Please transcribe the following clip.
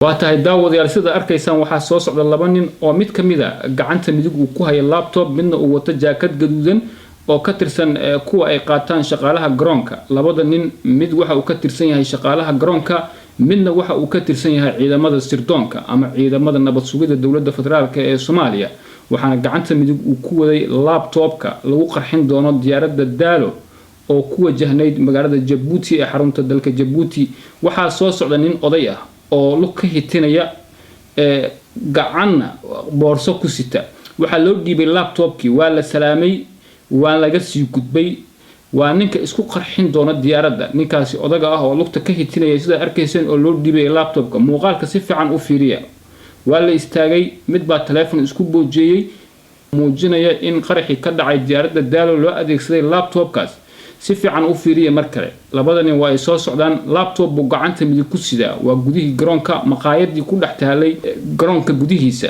وهتاي داود sida arkaysaan waxa soo socda laba nin oo mid kamida gacanta midig uu ku hayo laptop midna uu wato jaakad gaduudan oo ka tirsan kuwa ay qaataan shaqaalaha garoonka labada nin mid waxa uu ka tirsan yahay shaqaalaha garoonka midna waxa uu ka tirsan yahay ciidamada sirdoonka ama ciidamada nabad sugidda dawladda federaalka ee Soomaaliya waxaana gacanta midig uu ku waday laptopka lagu qarxin doono diyaaradda Daalo oo ku wajahnayd magaalada Djibouti ee xarunta dalka Djibouti waxa soo socda nin oday ah oo lu ka hitinaya gacan boorso ku sita waxa loo dhiibay laptopkii waa la salaamay waa laga sii gudbay waa ninka isku qarxin doona diyaaradda ninkaasi odaga ah oo lugta ka hitinaya sida arkayseen oo loo dhiibay laptopka muuqaalka si fiican u fiiriya waa la istaagay mid baa telefoon isku boojiyay muujinaya in qarxi ka dhacay diyaaradda Daalo loo adeegsaday laptopkaas si fiican u fiiriya mar kale labadani waa ay soo socdaan laptop buu gacanta midig ku sida waa gudihii garoonka maqaayadii ku dhax taalay garoonka gudihiisa